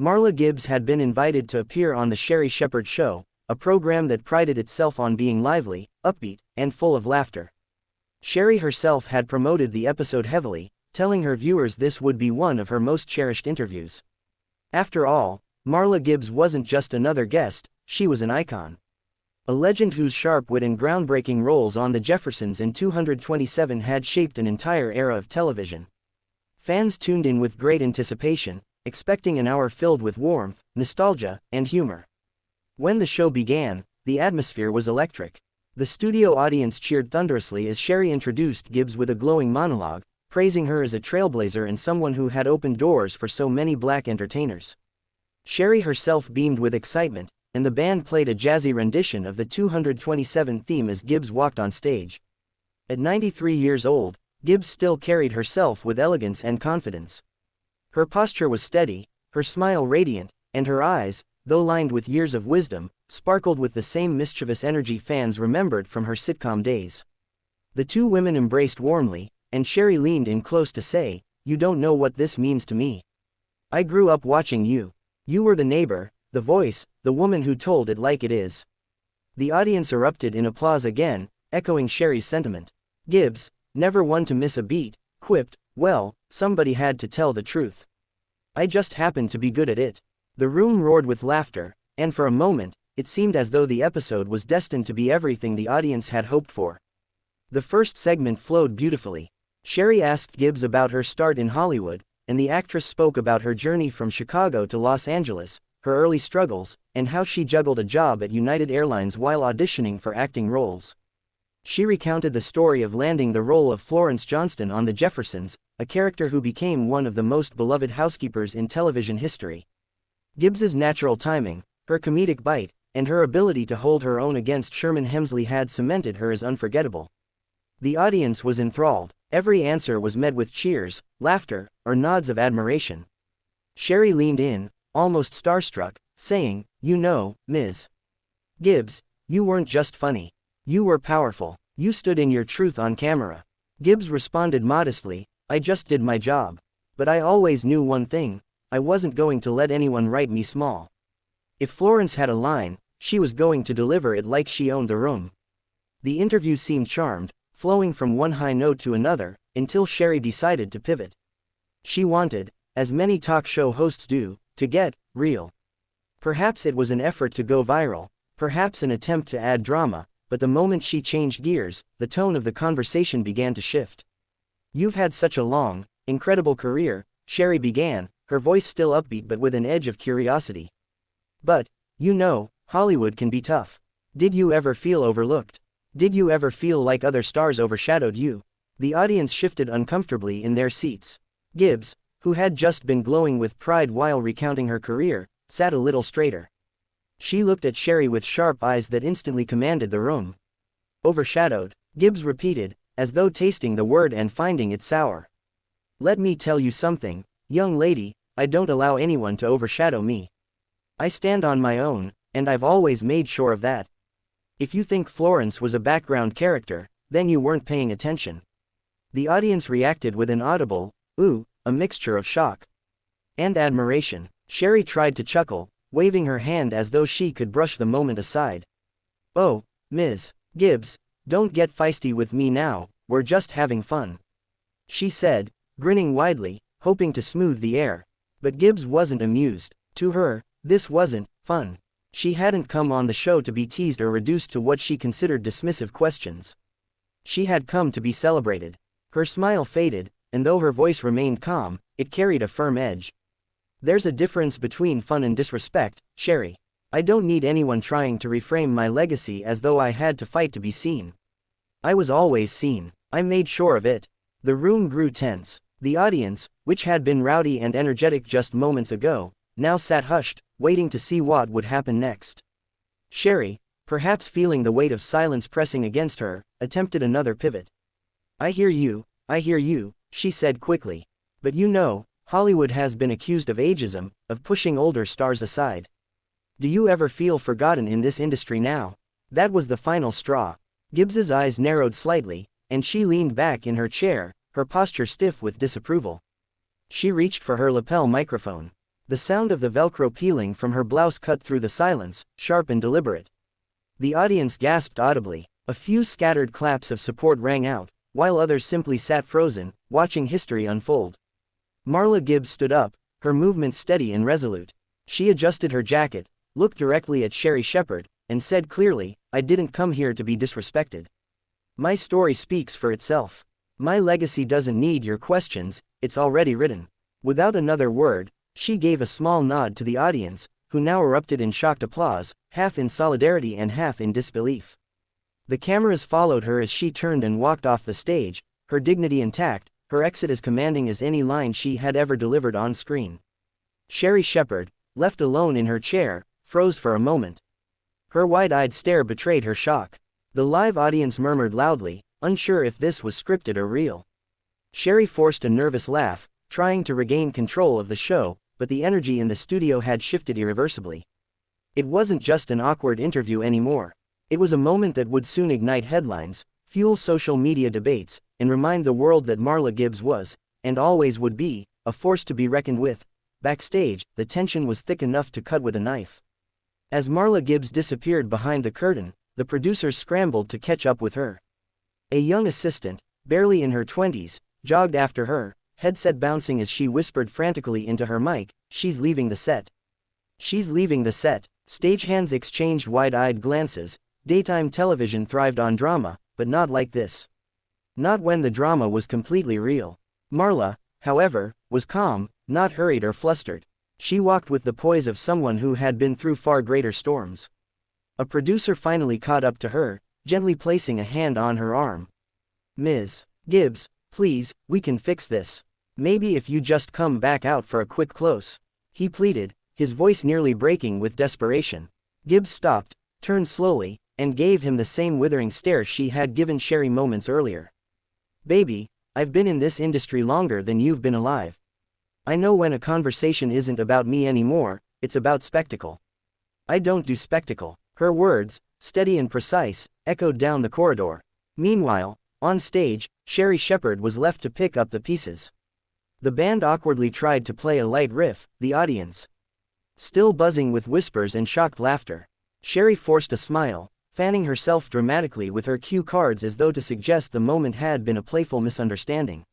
Marla Gibbs had been invited to appear on the Sherri Shepherd show, a program that prided itself on being lively, upbeat, and full of laughter. Sherri herself had promoted the episode heavily, telling her viewers this would be one of her most cherished interviews. After all, Marla Gibbs wasn't just another guest, she was an icon. A legend whose sharp wit and groundbreaking roles on The Jeffersons and 227 had shaped an entire era of television. Fans tuned in with great anticipation, expecting an hour filled with warmth, nostalgia, and humor. When the show began, the atmosphere was electric. The studio audience cheered thunderously as Sherri introduced Gibbs with a glowing monologue, praising her as a trailblazer and someone who had opened doors for so many black entertainers. Sherri herself beamed with excitement, and the band played a jazzy rendition of the 227 theme as Gibbs walked on stage. At 93 years old, Gibbs still carried herself with elegance and confidence. Her posture was steady, her smile radiant, and her eyes, though lined with years of wisdom, sparkled with the same mischievous energy fans remembered from her sitcom days. The two women embraced warmly, and Sherri leaned in close to say, "You don't know what this means to me. I grew up watching you. You were the neighbor, the voice, the woman who told it like it is." The audience erupted in applause again, echoing Sherri's sentiment. Gibbs, never one to miss a beat, quipped, "Well, somebody had to tell the truth. I just happened to be good at it." The room roared with laughter, and for a moment, it seemed as though the episode was destined to be everything the audience had hoped for. The first segment flowed beautifully. Sherri asked Gibbs about her start in Hollywood, and the actress spoke about her journey from Chicago to Los Angeles, her early struggles, and how she juggled a job at United Airlines while auditioning for acting roles. She recounted the story of landing the role of Florence Johnston on The Jeffersons, a character who became one of the most beloved housekeepers in television history. Gibbs's natural timing, her comedic bite, and her ability to hold her own against Sherman Hemsley had cemented her as unforgettable. The audience was enthralled. Every answer was met with cheers, laughter, or nods of admiration. Sherri leaned in, almost starstruck, saying, "You know, Ms. Gibbs, you weren't just funny. You were powerful. You stood in your truth on camera." Gibbs responded modestly, "I just did my job. But I always knew one thing, I wasn't going to let anyone write me small. If Florence had a line, she was going to deliver it like she owned the room." The interview seemed charmed, flowing from one high note to another, until Sherri decided to pivot. She wanted, as many talk show hosts do, to get real. Perhaps it was an effort to go viral, perhaps an attempt to add drama, but the moment she changed gears, the tone of the conversation began to shift. "You've had such a long, incredible career," Sherri began, her voice still upbeat but with an edge of curiosity. "But, you know, Hollywood can be tough. Did you ever feel overlooked? Did you ever feel like other stars overshadowed you?" The audience shifted uncomfortably in their seats. Gibbs, who had just been glowing with pride while recounting her career, sat a little straighter. She looked at Sherri with sharp eyes that instantly commanded the room. "Overshadowed," Gibbs repeated, as though tasting the word and finding it sour. "Let me tell you something, young lady, I don't allow anyone to overshadow me. I stand on my own, and I've always made sure of that. If you think Florence was a background character, then you weren't paying attention." The audience reacted with an audible, "Ooh," a mixture of shock and admiration. Sherri tried to chuckle, waving her hand as though she could brush the moment aside. "Oh, Ms. Gibbs, don't get feisty with me now, we're just having fun," she said, grinning widely, hoping to smooth the air. But Gibbs wasn't amused. To her, this wasn't fun. She hadn't come on the show to be teased or reduced to what she considered dismissive questions. She had come to be celebrated. Her smile faded, and though her voice remained calm, it carried a firm edge. "There's a difference between fun and disrespect, Sherri. I don't need anyone trying to reframe my legacy as though I had to fight to be seen. I was always seen. I made sure of it." The room grew tense. The audience, which had been rowdy and energetic just moments ago, now sat hushed, waiting to see what would happen next. Sherri, perhaps feeling the weight of silence pressing against her, attempted another pivot. I hear you," she said quickly. "But you know, Hollywood has been accused of ageism, of pushing older stars aside. Do you ever feel forgotten in this industry now?" That was the final straw. Gibbs's eyes narrowed slightly, and she leaned back in her chair, her posture stiff with disapproval. She reached for her lapel microphone. The sound of the Velcro peeling from her blouse cut through the silence, sharp and deliberate. The audience gasped audibly. A few scattered claps of support rang out, while others simply sat frozen, watching history unfold. Marla Gibbs stood up, her movements steady and resolute. She adjusted her jacket, looked directly at Sherri Shepherd, and said clearly, "I didn't come here to be disrespected. My story speaks for itself. My legacy doesn't need your questions, it's already written." Without another word, she gave a small nod to the audience, who now erupted in shocked applause, half in solidarity and half in disbelief. The cameras followed her as she turned and walked off the stage, her dignity intact, her exit as commanding as any line she had ever delivered on screen. Sherri Shepherd, left alone in her chair, froze for a moment. Her wide-eyed stare betrayed her shock. The live audience murmured loudly, unsure if this was scripted or real. Sherri forced a nervous laugh, trying to regain control of the show, but the energy in the studio had shifted irreversibly. It wasn't just an awkward interview anymore. It was a moment that would soon ignite headlines, fuel social media debates, and remind the world that Marla Gibbs was, and always would be, a force to be reckoned with. Backstage, the tension was thick enough to cut with a knife. As Marla Gibbs disappeared behind the curtain, the producers scrambled to catch up with her. A young assistant, barely in her 20s, jogged after her, headset bouncing as she whispered frantically into her mic, "She's leaving the set. She's leaving the set." Stagehands exchanged wide-eyed glances. Daytime television thrived on drama, but not like this. Not when the drama was completely real. Marla, however, was calm, not hurried or flustered. She walked with the poise of someone who had been through far greater storms. A producer finally caught up to her, gently placing a hand on her arm. "Ms. Gibbs, please, we can fix this. Maybe if you just come back out for a quick close," he pleaded, his voice nearly breaking with desperation. Gibbs stopped, turned slowly, and gave him the same withering stare she had given Sherri moments earlier. "Baby, I've been in this industry longer than you've been alive. I know when a conversation isn't about me anymore, it's about spectacle. I don't do spectacle." Her words, steady and precise, echoed down the corridor. Meanwhile, on stage, Sherri Shepherd was left to pick up the pieces. The band awkwardly tried to play a light riff, the audience still buzzing with whispers and shocked laughter. Sherri forced a smile, fanning herself dramatically with her cue cards as though to suggest the moment had been a playful misunderstanding.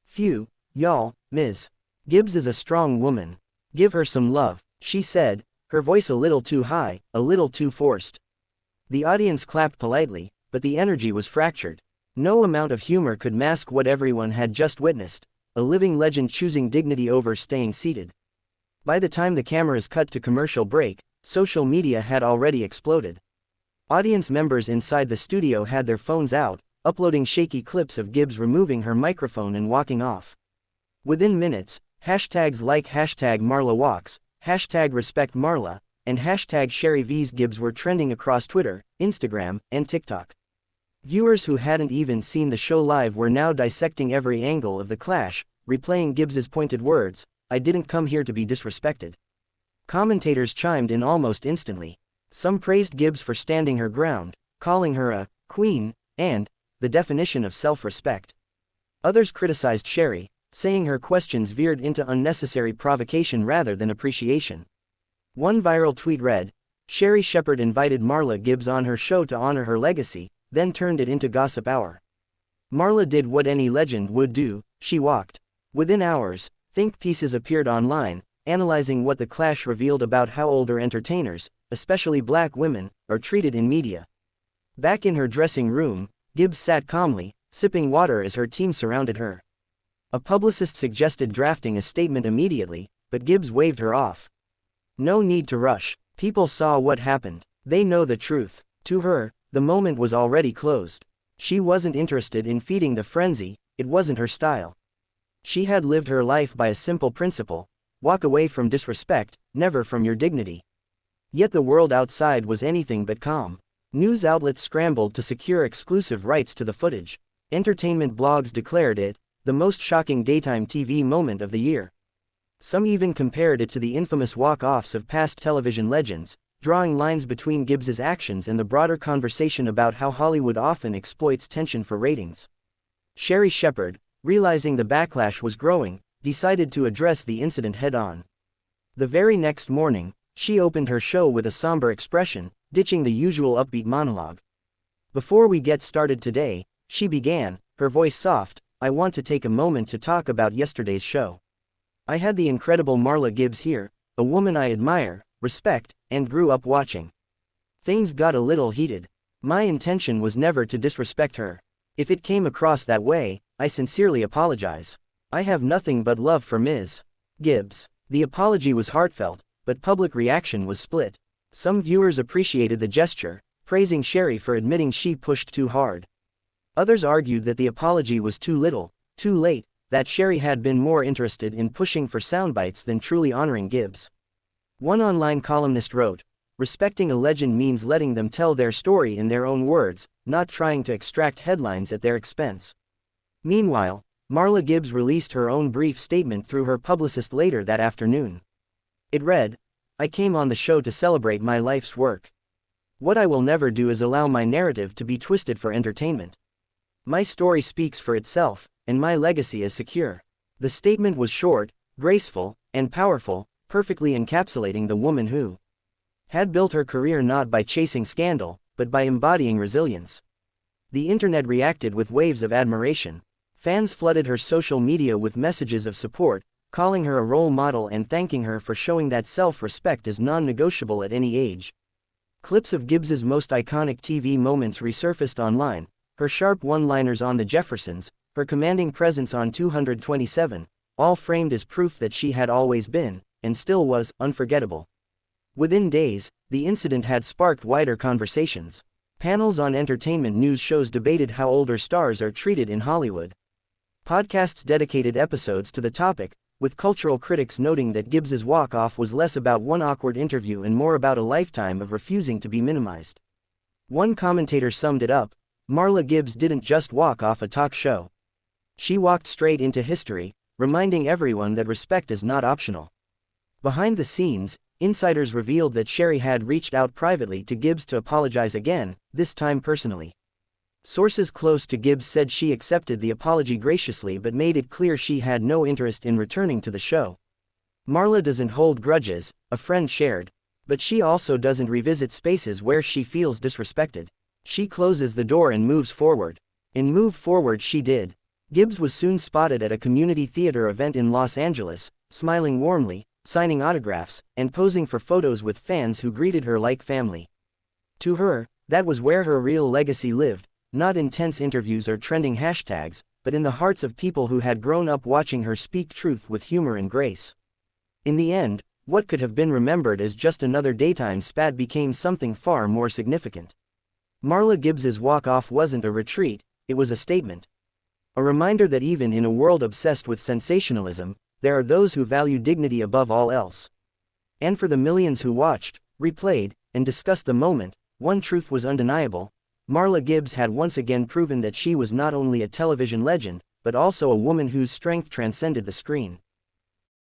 "Phew, y'all, Ms. Gibbs is a strong woman. Give her some love," she said, her voice a little too high, a little too forced. The audience clapped politely, but the energy was fractured. No amount of humor could mask what everyone had just witnessed, a living legend choosing dignity over staying seated. By the time the cameras cut to commercial break, social media had already exploded. Audience members inside the studio had their phones out, uploading shaky clips of Gibbs removing her microphone and walking off. Within minutes, hashtags like #MarlaWalks, #RespectMarla, and #SherriVsGibbs were trending across Twitter, Instagram, and TikTok. Viewers who hadn't even seen the show live were now dissecting every angle of the clash, replaying Gibbs's pointed words, "I didn't come here to be disrespected." Commentators chimed in almost instantly. Some praised Gibbs for standing her ground, calling her a queen, and the definition of self-respect. Others criticized Sherri, saying her questions veered into unnecessary provocation rather than appreciation. One viral tweet read, "Sherri Shepherd invited Marla Gibbs on her show to honor her legacy, then turned it into gossip hour. Marla did what any legend would do, she walked." Within hours, think pieces appeared online, analyzing what the clash revealed about how older entertainers, especially black women, are treated in media. Back in her dressing room, Gibbs sat calmly, sipping water as her team surrounded her. A publicist suggested drafting a statement immediately, but Gibbs waved her off. "No need to rush. People saw what happened. They know the truth." To her, the moment was already closed. She wasn't interested in feeding the frenzy, it wasn't her style. She had lived her life by a simple principle: walk away from disrespect, never from your dignity. Yet the world outside was anything but calm. News outlets scrambled to secure exclusive rights to the footage. Entertainment blogs declared it the most shocking daytime TV moment of the year. Some even compared it to the infamous walk-offs of past television legends, drawing lines between Gibbs's actions and the broader conversation about how Hollywood often exploits tension for ratings. Sherri Shepherd, realizing the backlash was growing, decided to address the incident head-on. The very next morning, she opened her show with a somber expression, ditching the usual upbeat monologue. "Before we get started today," she began, her voice soft, "I want to take a moment to talk about yesterday's show. I had the incredible Marla Gibbs here, a woman I admire, respect, and grew up watching. Things got a little heated. My intention was never to disrespect her. If it came across that way, I sincerely apologize. I have nothing but love for Ms. Gibbs." The apology was heartfelt, but public reaction was split. Some viewers appreciated the gesture, praising Sherri for admitting she pushed too hard. Others argued that the apology was too little, too late, that Sherri had been more interested in pushing for soundbites than truly honoring Gibbs. One online columnist wrote, "Respecting a legend means letting them tell their story in their own words, not trying to extract headlines at their expense." Meanwhile, Marla Gibbs released her own brief statement through her publicist later that afternoon. It read, "I came on the show to celebrate my life's work. What I will never do is allow my narrative to be twisted for entertainment. My story speaks for itself, and my legacy is secure." The statement was short, graceful, and powerful, perfectly encapsulating the woman who had built her career not by chasing scandal, but by embodying resilience. The internet reacted with waves of admiration. Fans flooded her social media with messages of support, calling her a role model and thanking her for showing that self-respect is non-negotiable at any age. Clips of Gibbs's most iconic TV moments resurfaced online, her sharp one-liners on The Jeffersons, her commanding presence on 227, all framed as proof that she had always been, and still was, unforgettable. Within days, the incident had sparked wider conversations. Panels on entertainment news shows debated how older stars are treated in Hollywood. Podcasts dedicated episodes to the topic, with cultural critics noting that Gibbs's walk-off was less about one awkward interview and more about a lifetime of refusing to be minimized. One commentator summed it up, "Marla Gibbs didn't just walk off a talk show. She walked straight into history, reminding everyone that respect is not optional." Behind the scenes, insiders revealed that Sherri had reached out privately to Gibbs to apologize again, this time personally. Sources close to Gibbs said she accepted the apology graciously but made it clear she had no interest in returning to the show. "Marla doesn't hold grudges," a friend shared, "but she also doesn't revisit spaces where she feels disrespected. She closes the door and moves forward." And move forward she did. Gibbs was soon spotted at a community theater event in Los Angeles, smiling warmly, signing autographs, and posing for photos with fans who greeted her like family. To her, that was where her real legacy lived, not in tense interviews or trending hashtags, but in the hearts of people who had grown up watching her speak truth with humor and grace. In the end, what could have been remembered as just another daytime spat became something far more significant. Marla Gibbs's walk-off wasn't a retreat, it was a statement. A reminder that even in a world obsessed with sensationalism, there are those who value dignity above all else. And for the millions who watched, replayed, and discussed the moment, one truth was undeniable: Marla Gibbs had once again proven that she was not only a television legend, but also a woman whose strength transcended the screen.